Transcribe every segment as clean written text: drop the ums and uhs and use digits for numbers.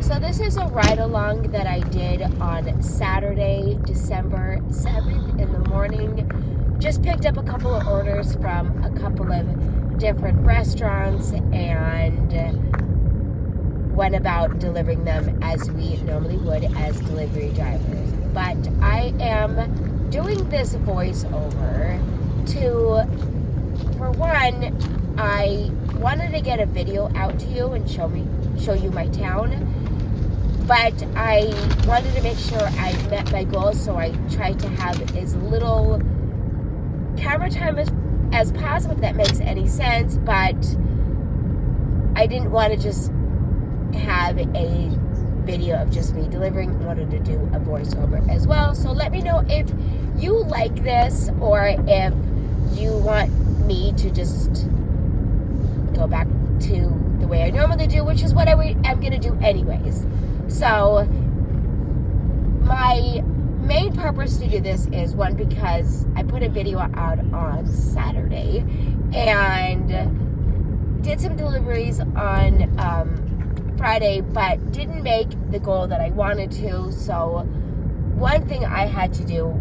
So this is a ride-along that I did on Saturday, December 7th in the morning. Just picked up a couple of orders from a couple of different restaurants and went about delivering them as we normally would as delivery drivers. But I am doing this voiceover to, for one, I wanted to get a video out to you and show you my town, but I wanted to make sure I met my goals, so I tried to have as little camera time as possible, if that makes any sense, but I didn't want to just have a video of just me delivering. I wanted to do a voiceover as well. So let me know if you like this or if you want me to just go back to the way I normally do, which is what I'm going to do anyways. So my main purpose to do this is, one, because I put a video out on Saturday and did some deliveries on Friday, but didn't make the goal that I wanted to. So one thing I had to do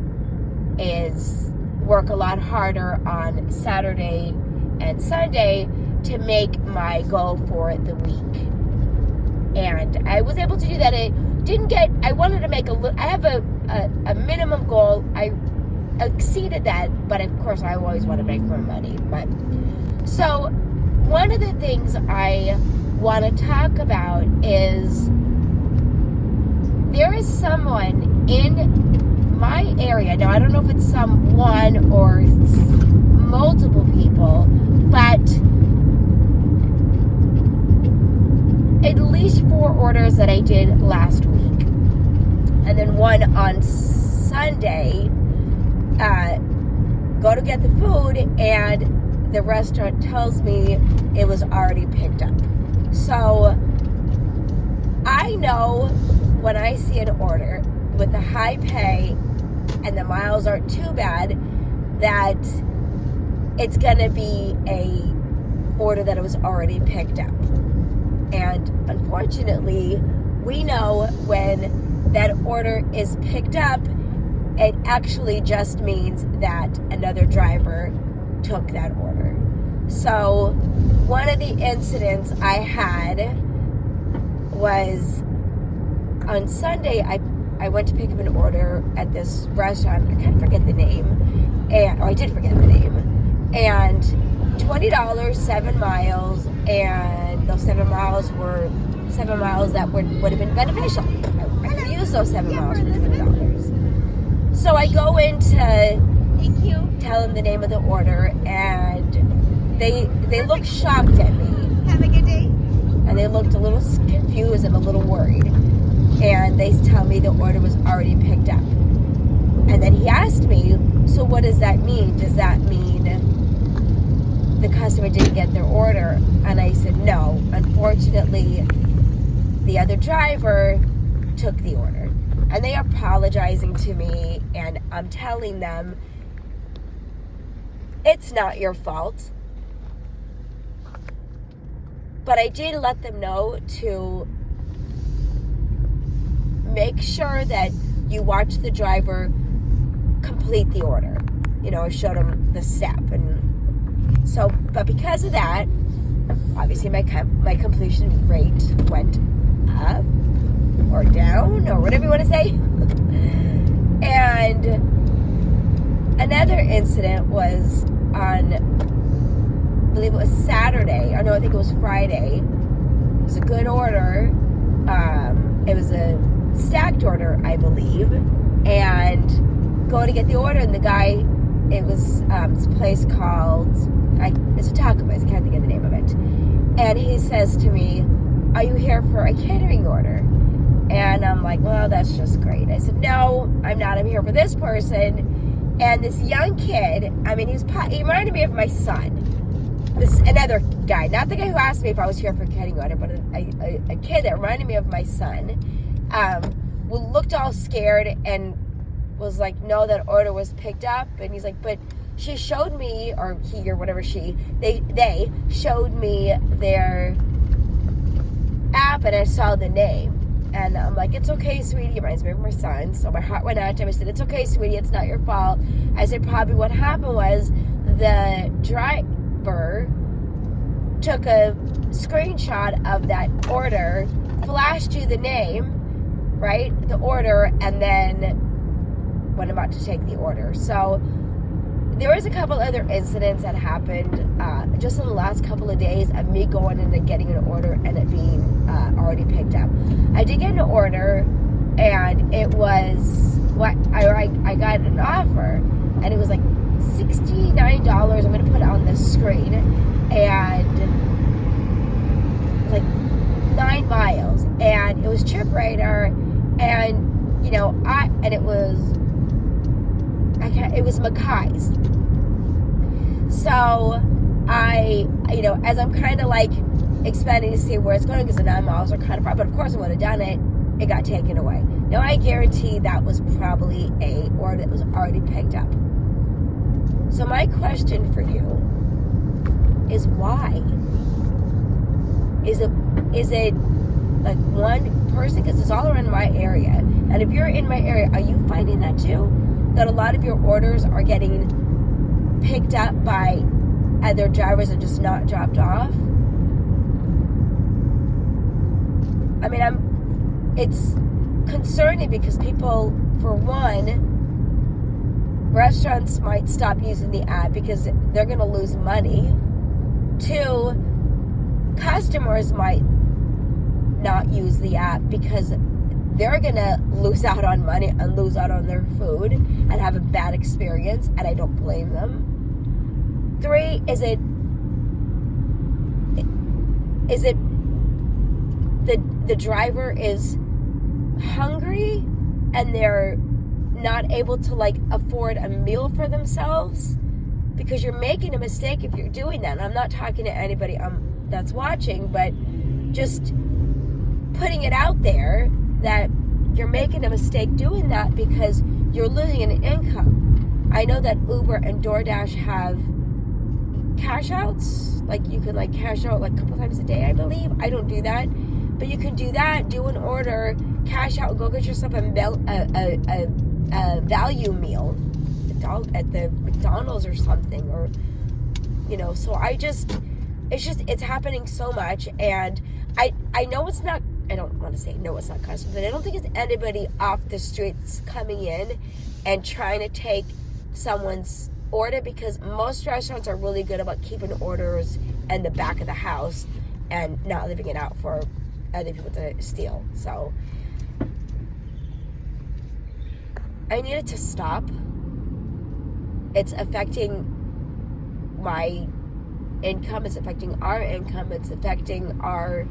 is work a lot harder on Saturday and Sunday to make my goal for the week. And I was able to do that. I wanted to make I have a minimum goal. I exceeded that, but of course I always want to make more money. But so one of the things I want to talk about is there is someone in my area. Now, I don't know if it's someone or multiple people, but at least 4 orders that I did last week, and then one on Sunday, go to get the food, and the restaurant tells me it was already picked up. So I know when I see an order with the high pay and the miles aren't too bad, that it's gonna be a order that was already picked up. And unfortunately, we know when that order is picked up, it actually just means that another driver took that order. So one of the incidents I had was on Sunday. I went to pick up an order at this restaurant. I kind of forget the name, I did forget the name. And $20, 7 miles, and those 7 miles were 7 miles that would have been beneficial. I would have used those 7 miles for $20. So I go in to tell them the name of the order, and they looked shocked at me. Have a good day. And they looked a little confused and a little worried. And they tell me the order was already picked up. And then he asked me, so what does that mean? Does that mean the customer didn't get their order? And I said, no, unfortunately, the other driver took the order. And they are apologizing to me, and I'm telling them, it's not your fault. But I did let them know to make sure that you watch the driver complete the order. I showed them the step. And so, but because of that, obviously my completion rate went up or down or whatever you want to say. And another incident was on, I believe it was Saturday, or no, I think it was Friday. It was a good order. It was a stacked order, I believe, and go to get the order, and the guy, it was this place called, it's a taco place, I can't think of the name of it, and he says to me, are you here for a catering order? And I'm like, well, that's just great. I said, no, I'm not. I'm here for this person. And this young kid, he reminded me of my son. Another guy, not the guy who asked me if I was here for a catering order, but a kid that reminded me of my son, looked all scared and was like, no, that order was picked up. And he's like, but she showed me, or he, or whatever they showed me their app, and I saw the name. And I'm like, it's okay, sweetie. It reminds me of my son. So my heart went out to him. I said, it's okay, sweetie. It's not your fault. I said, probably what happened was the driver took a screenshot of that order, flashed you the name, right? The order, and then went about to take the order. So there was a couple other incidents that happened just in the last couple of days of me going in and getting an order and it being already picked up. I did get an order, and it was what I got an offer, and it was like $69. I'm going to put it on the screen, and like 9 miles, and it was Chip Radar, and you know it was Mackay's. So as I'm kind of like expanding to see where it's going, because the 9 miles are kind of far, but of course I would have done it. It got taken away. Now I guarantee that was probably a order that was already picked up. So my question for you is why? Is it like one person? Because it's all around my area. And if you're in my area, are you finding that too? That a lot of your orders are getting picked up by other drivers and just not dropped off? I mean, it's concerning because people, for one, restaurants might stop using the app because they're going to lose money. 2, customers might not use the app because they're going to lose out on money and lose out on their food and have a bad experience, and I don't blame them. 3, is it the driver is hungry and they're not able to like afford a meal for themselves? Because you're making a mistake if you're doing that. And I'm not talking to anybody that's watching, but just putting it out there that you're making a mistake doing that because you're losing an income. I know that Uber and DoorDash have cash outs. Like you can like cash out like a couple times a day, I believe. I don't do that. But you can do that, do an order, cash out, go get yourself a value meal at the McDonald's or something, or so it's happening so much. And I know it's not, I don't want to say no, it's not customers, but I don't think it's anybody off the streets coming in and trying to take someone's order, because most restaurants are really good about keeping orders in the back of the house and not leaving it out for other people to steal. So I need it to stop. It's affecting my income, it's affecting our income, it's affecting our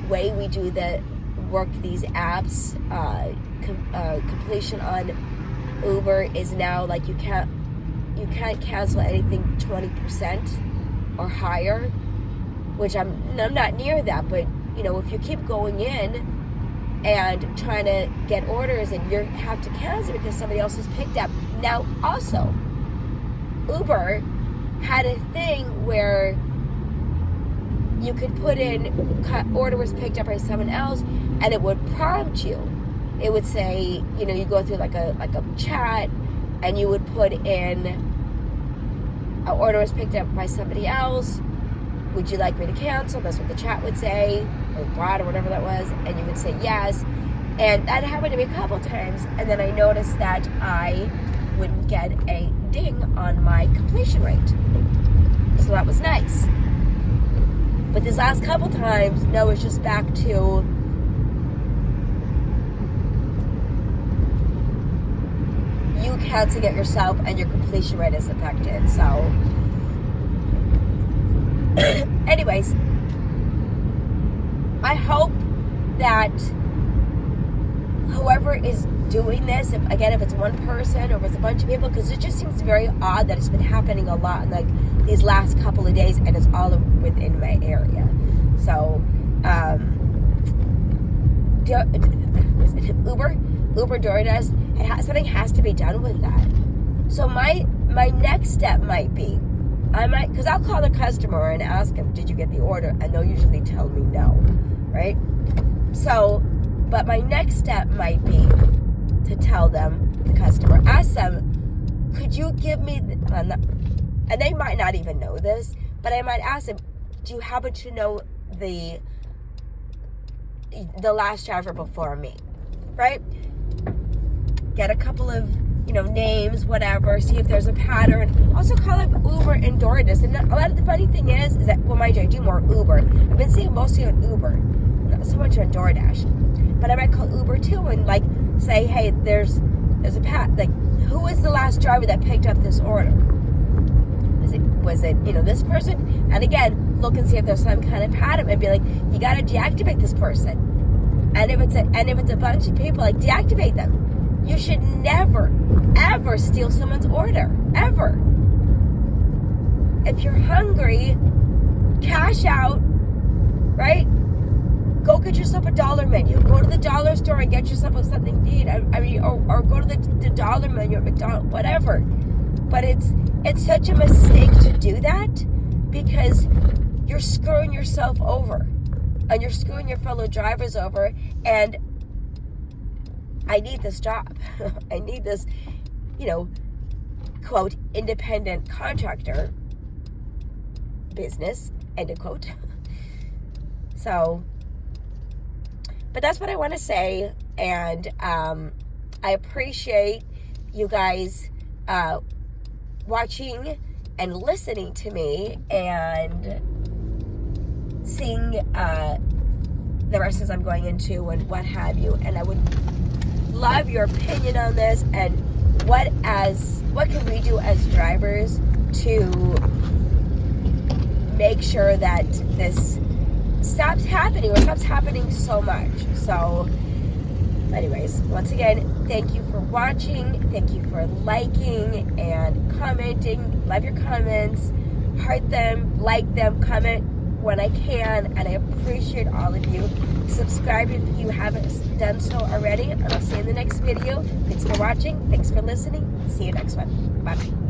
way we do the work these apps. Completion on Uber is now like you can't cancel anything 20% or higher, which I'm not near that, but if you keep going in and trying to get orders and you have to cancel because somebody else has picked up. Now also, Uber had a thing where you could put in order was picked up by someone else, and it would prompt you. It would say, you go through like a chat, and you would put in an order was picked up by somebody else. Would you like me to cancel? That's what the chat would say, or bot, or whatever that was, and you would say yes. And that happened to me a couple times, and then I noticed that I wouldn't get a ding on my completion rate. So that was nice. But this last couple times, no, it's just back to you canceling it yourself and your completion rate is affected. So anyways, I hope that whoever is doing this, if it's one person or if it's a bunch of people, because it just seems very odd that it's been happening a lot in like these last couple of days, and it's all within my area. So Uber DoorDash, something has to be done with that. So my next step might be, I might, because I'll call the customer and ask them, did you get the order? And they'll usually tell me no, right? So, but my next step might be to tell them, the customer, ask them, could you give me, and they might not even know this, but I might ask them, do you happen to know the last driver before me, right? Get a couple of, names, whatever, see if there's a pattern. Also call up Uber and DoorDash. And a lot of the funny thing is that, well, mind you, I do more Uber. I've been seeing mostly on Uber, not so much on DoorDash. But I might call Uber too and say, hey, there's a who was the last driver that picked up this order? Was it this person? And again, look and see if there's some kind of pattern and be like, you got to deactivate this person. And if it's a bunch of people, deactivate them. You should never, ever steal someone's order. Ever. If you're hungry, cash out, right? Go get yourself a dollar menu. Go to the dollar store and get yourself something to eat. Or go to the dollar menu at McDonald's, whatever. But it's such a mistake to do that because you're screwing yourself over. And you're screwing your fellow drivers over. And I need this job. I need this, quote, independent contractor business, end of quote. So, but that's what I want to say. And I appreciate you guys watching and listening to me and seeing the restaurants I'm going into and what have you. And I would love your opinion on this and what can we do as drivers to make sure that this stops happening or stops happening so much. So anyways, once again, thank you for watching. Thank you for liking and commenting. Love your comments. Heart them, like them, comment when I can, and I appreciate all of you. Subscribe if you haven't done so already, and I'll see you in the next video. Thanks for watching. Thanks for listening. See you next one. Bye.